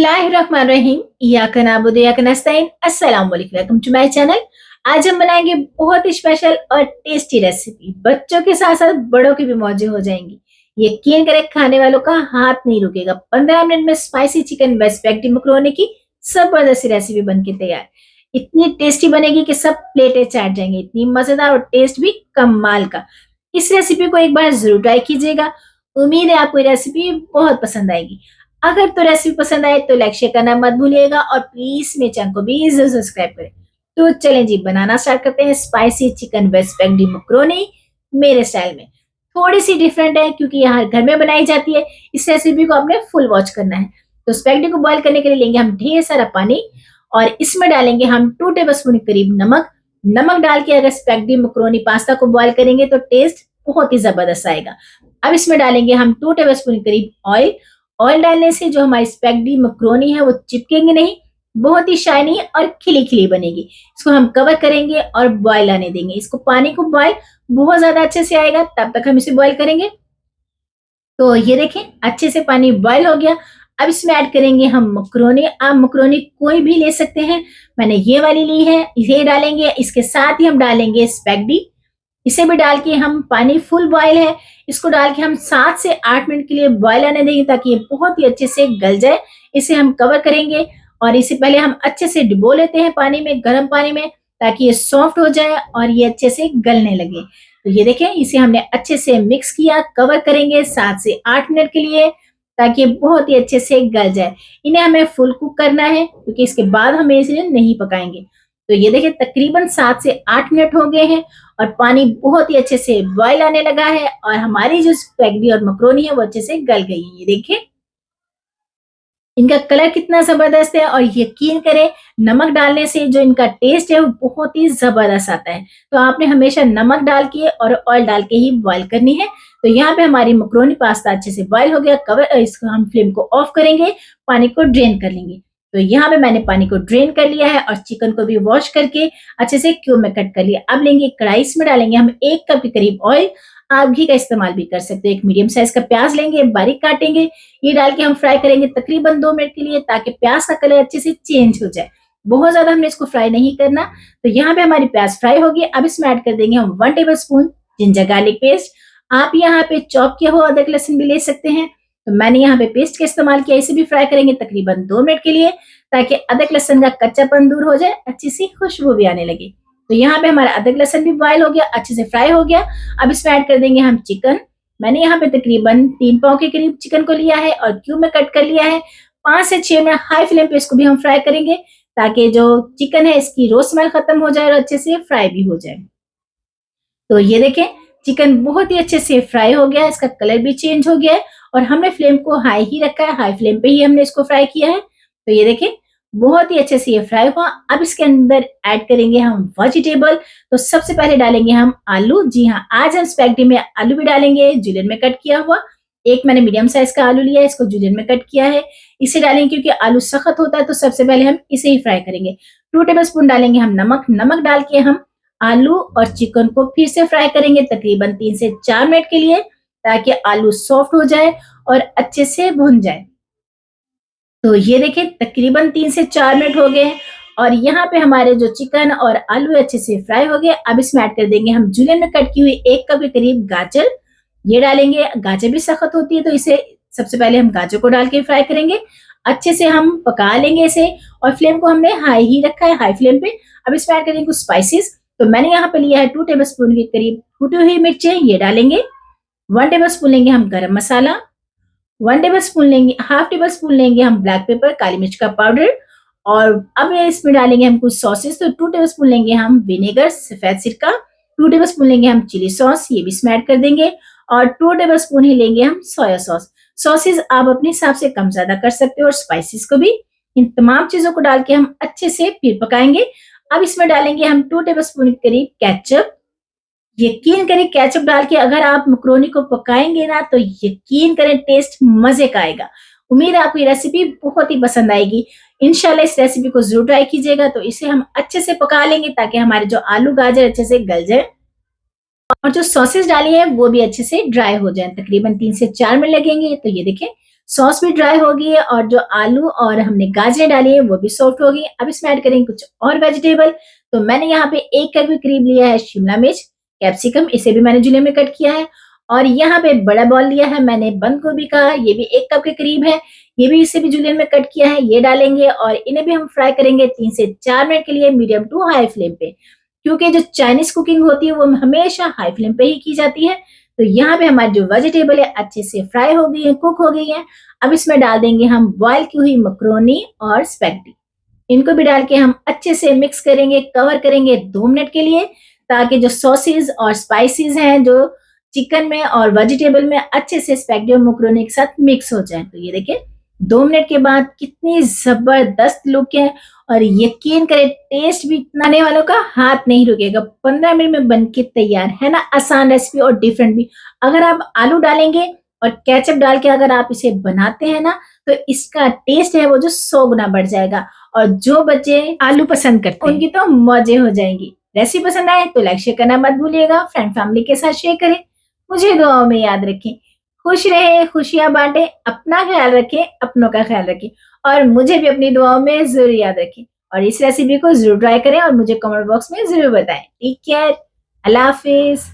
बिस्मिल्लाहिर्रहमानिर्रहीम। इय्याका नअबुदु व इय्याका नस्तईन। अस्सलाम वालेकुम, वेलकम टू माय चैनल। आज हम बनाएंगे बहुत ही स्पेशल और टेस्टी रेसिपी। बच्चों के साथ साथ बड़ों की भी मौजें हो जाएंगी। यकीन करें, खाने वालों का हाथ नहीं रुकेगा। 15 मिनट में spicy chicken veg spaghetti macaroni की जबरदस्त रेसिपी बनके तैयार। इतनी टेस्टी बनेगी कि सब प्लेटें चाट जाएंगे। इतनी मजेदार और टेस्ट भी कमाल का। इस रेसिपी को एक बार जरूर ट्राई कीजिएगा। उम्मीद है आपको ये रेसिपी बहुत पसंद आएगी। अगर तो रेसिपी पसंद आए तो लाइक शेयर करना मत भूलिएगा और प्लीज मेरे चैनल को भी जरूर सब्सक्राइब करें। तो चलें जी, बनाना स्टार्ट करते हैं spicy chicken veg spaghetti macaroni मेरे स्टाइल में। थोड़ी सी डिफरेंट है क्योंकि यहाँ घर में बनाई जाती है। इस रेसिपी को आपने फुल वॉच करना है। तो स्पैगेटी को बॉईल करने के लिए लेंगे हम ढेर सारा पानी और इसमें डालेंगे हम 2 टेबलस्पून करीब नमक। नमक डाल के अगर स्पैगेटी मैक्रोनी पास्ता को बॉईल करेंगे तो टेस्ट बहुत ही जबरदस्त आएगा। अब इसमें डालेंगे हम 2 टेबलस्पून करीब ऑयल। ऑयल डालने से जो हमारी स्पैगेटी मैक्रोनी है वो चिपकेंगे नहीं, बहुत ही शाइनी और खिली खिली बनेगी। इसको हम कवर करेंगे और बॉयल आने देंगे। इसको पानी को बॉयल बहुत ज्यादा अच्छे से आएगा, तब तक हम इसे बॉयल करेंगे। तो ये देखें, अच्छे से पानी बॉयल हो गया। अब इसमें ऐड करेंगे हम मैक्रोनी। आप मैक्रोनी कोई भी ले सकते हैं, मैंने ये वाली ली है, इसे डालेंगे। इसके साथ ही हम डालेंगे स्पैगेटी। इसे भी डाल के हम, पानी फुल बॉयल है, इसको डाल के हम 7 से 8 मिनट के लिए बॉयल आने देंगे ताकि ये बहुत ही अच्छे से गल जाए। इसे हम कवर करेंगे और इसे पहले हम अच्छे से डुबो लेते हैं पानी में, गर्म पानी में, ताकि ये सॉफ्ट हो जाए और ये अच्छे से गलने लगे। तो ये देखें, इसे हमने अच्छे से मिक्स किया। कवर करेंगे 7 से 8 मिनट के लिए ताकि ये बहुत ही अच्छे से गल जाए। इन्हें हमें फुल कुक करना है क्योंकि इसके बाद हम इसे नहीं पकाएंगे। तो ये देखिए, तकरीबन 7 से 8 मिनट हो गए हैं और पानी बहुत ही अच्छे से बॉयल आने लगा है और हमारी जो स्पैगेटी और मैक्रोनी है वो अच्छे से गल गई है। ये देखिए, इनका कलर कितना जबरदस्त है और यकीन करें, नमक डालने से जो इनका टेस्ट है वो बहुत ही जबरदस्त आता है। तो आपने हमेशा नमक डाल के और ऑयल डाल के ही बॉयल करनी है। तो यहाँ पे हमारी मैक्रोनी पास्ता अच्छे से बॉयल हो गया। कवर, इसको हम फ्लेम को ऑफ करेंगे, पानी को ड्रेन कर लेंगे। तो यहाँ पे मैंने पानी को ड्रेन कर लिया है और चिकन को भी वॉश करके अच्छे से क्यूब में कट कर लिया। अब लेंगे कढ़ाई, इसमें डालेंगे हम 1 कप के करीब ऑयल। आप घी का इस्तेमाल भी कर सकते हैं। एक मीडियम साइज का प्याज लेंगे, बारीक काटेंगे। ये डाल के हम फ्राई करेंगे तकरीबन 2 मिनट के लिए ताकि प्याज का कलर अच्छे से चेंज हो जाए। बहुत ज्यादा हमने इसको फ्राई नहीं करना। तो यहाँ पे हमारी प्याज फ्राई होगी। अब इसमें ऐड कर देंगे हम 1 table spoon ginger garlic paste. आप यहाँ पे चॉप किया हुआ अदरक लहसुन भी ले सकते हैं। तो मैंने यहाँ पे पेस्ट का इस्तेमाल किया। इसे भी फ्राई करेंगे तकरीबन 2 मिनट के लिए ताकि अदरक लहसुन का कच्चापन दूर हो जाए, अच्छी सी खुशबू भी आने लगे। तो यहाँ पे हमारा अदरक लहसुन भी बॉयल हो गया, अच्छे से फ्राई हो गया। अब इसमें ऐड कर देंगे हम चिकन। मैंने यहाँ पे तकरीबन 3 पाव के करीब चिकन को लिया है और क्यूब में कट कर लिया है। 5 से 6 मिनट हाई फ्लेम पे इसको भी हम फ्राई करेंगे ताकि जो चिकन है इसकी रो स्मेल खत्म हो जाए और अच्छे से फ्राई भी हो जाए। तो ये देखें, चिकन बहुत ही अच्छे से फ्राई हो गया है, इसका कलर भी चेंज हो गया है और हमने फ्लेम को हाई ही रखा है। हाई फ्लेम पे ही हमने इसको फ्राई किया है। तो ये देखें, बहुत ही अच्छे से ये फ्राई हुआ। अब इसके अंदर ऐड करेंगे हम वेजिटेबल। तो सबसे पहले डालेंगे हम आलू। जी हाँ, आज हम स्पैगेटी में आलू भी डालेंगे, जूलियन में कट किया हुआ। एक मैंने मीडियम साइज का आलू लिया है, इसको जूलियन में कट किया है। इसे डालेंगे क्योंकि आलू सख्त होता है, तो सबसे पहले हम इसे ही फ्राई करेंगे। 2 टेबल स्पून डालेंगे हम नमक। नमक डाल के हम आलू और चिकन को फिर से फ्राई करेंगे तकरीबन 3 से 4 मिनट के लिए ताकि आलू सॉफ्ट हो जाए और अच्छे से भुन जाए। तो ये देखिए, तकरीबन 3 से 4 मिनट हो गए हैं और यहाँ पे हमारे जो चिकन और आलू अच्छे से फ्राई हो गए। अब इसमें ऐड कर देंगे हम जूलियन में कट की हुई 1 कप के करीब गाजर। ये डालेंगे, गाजर भी सख्त होती है तो इसे सबसे पहले हम गाजर को डाल के फ्राई करेंगे। अच्छे से हम पका लेंगे इसे और फ्लेम को हमने हाई ही रखा है, हाई फ्लेम पे। अब इसमें ऐड करेंगे कुछ स्पाइसेस। तो मैंने यहाँ पे लिया है 2 टेबल स्पून के करीब कुटी हुई मिर्चें, ये डालेंगे। 1 टेबल स्पून लेंगे हम गरम मसाला। 1 टेबल स्पून लेंगे, हाफ टेबल स्पून लेंगे हम ब्लैक पेपर, काली मिर्च का पाउडर। और अब इसमें डालेंगे हम कुछ सॉसेस। तो 2 टेबल स्पून लेंगे हम विनेगर, सफेद सिरका। 2 टेबल स्पून लेंगे हम चिली सॉस, ये भी इसमें ऐड कर देंगे। और 2 टेबल स्पून ही लेंगे हम सोया सॉस। सॉसेस आप अपने हिसाब से कम ज्यादा कर सकते हो और स्पाइसेस को भी। इन तमाम चीजों को डाल के हम अच्छे से फिर पकाएंगे। अब इसमें डालेंगे हम 2 टेबल स्पून के करीब केचप। यकीन करें, केचप डाल के अगर आप मैक्रोनी को पकाएंगे ना तो यकीन करें टेस्ट मजे का आएगा। उम्मीद है आपको ये रेसिपी बहुत ही पसंद आएगी। इंशाल्लाह इस रेसिपी को जरूर ट्राई कीजिएगा। तो इसे हम अच्छे से पका लेंगे ताकि हमारे जो आलू गाजर अच्छे से गल जाए और जो सॉसेस डाली है वो भी अच्छे से ड्राई हो जाए। तकरीबन 3 से 4 मिनट लगेंगे। तो ये देखें, सॉस भी ड्राई हो गई है और जो आलू और हमने गाजरें डाली है वो भी सॉफ्ट हो गई। अब इसमें ऐड करेंगे कुछ और वेजिटेबल। तो मैंने यहाँ पे 1 कप के करीब लिया है शिमला मिर्च, कैप्सिकम, इसे भी मैंने जुलियन में कट किया है। और यहाँ पे बड़ा बॉल लिया है मैंने बंद गोभी का, ये भी 1 कप के करीब है, ये भी इसे भी जुलियन में कट किया है, ये डालेंगे और इन्हें भी हम फ्राई करेंगे 3 से 4 मिनट के लिए मीडियम टू हाई फ्लेम पे। क्योंकि जो चाइनीज कुकिंग होती है वो हमेशा हाई फ्लेम पे ही की जाती है। तो यहाँ पे हमारी जो वेजिटेबल है अच्छे से फ्राई हो गई है, कुक हो गई है। अब इसमें डाल देंगे हम बॉयल की हुई मकरोनी और स्पैगेटी। इनको भी डाल के हम अच्छे से मिक्स करेंगे, कवर करेंगे 2 मिनट के लिए, ताकि जो सॉसेज और स्पाइसेस हैं जो चिकन में और वेजिटेबल में अच्छे से स्पैगेटी और मैकरोनी के साथ मिक्स हो जाए। तो ये देखिए 2 मिनट के बाद कितनी जबरदस्त लुक है और यकीन करें टेस्ट भी बनाने वालों का हाथ नहीं रुकेगा। 15 मिनट में बनके तैयार है ना, आसान रेसिपी और डिफरेंट भी। अगर आप आलू डालेंगे और केचप डाल के अगर आप इसे बनाते हैं ना, तो इसका टेस्ट है वो जो 100 गुना बढ़ जाएगा। और जो बच्चे आलू पसंद करते हैं उनकी तो मौजें हो जाएंगी। रेसिपी पसंद आए तो लाइक शेयर करना मत भूलिएगा, फ्रेंड फैमिली के साथ शेयर करें। मुझे दुआओं में याद रखें। खुश रहे, खुशियां बांटे, अपना ख्याल रखें, अपनों का ख्याल रखें और मुझे भी अपनी दुआओं में जरूर याद रखें। और इस रेसिपी को जरूर ट्राई करें और मुझे कमेंट बॉक्स में जरूर बताएं। टेक केयर, अल्लाह हाफिज।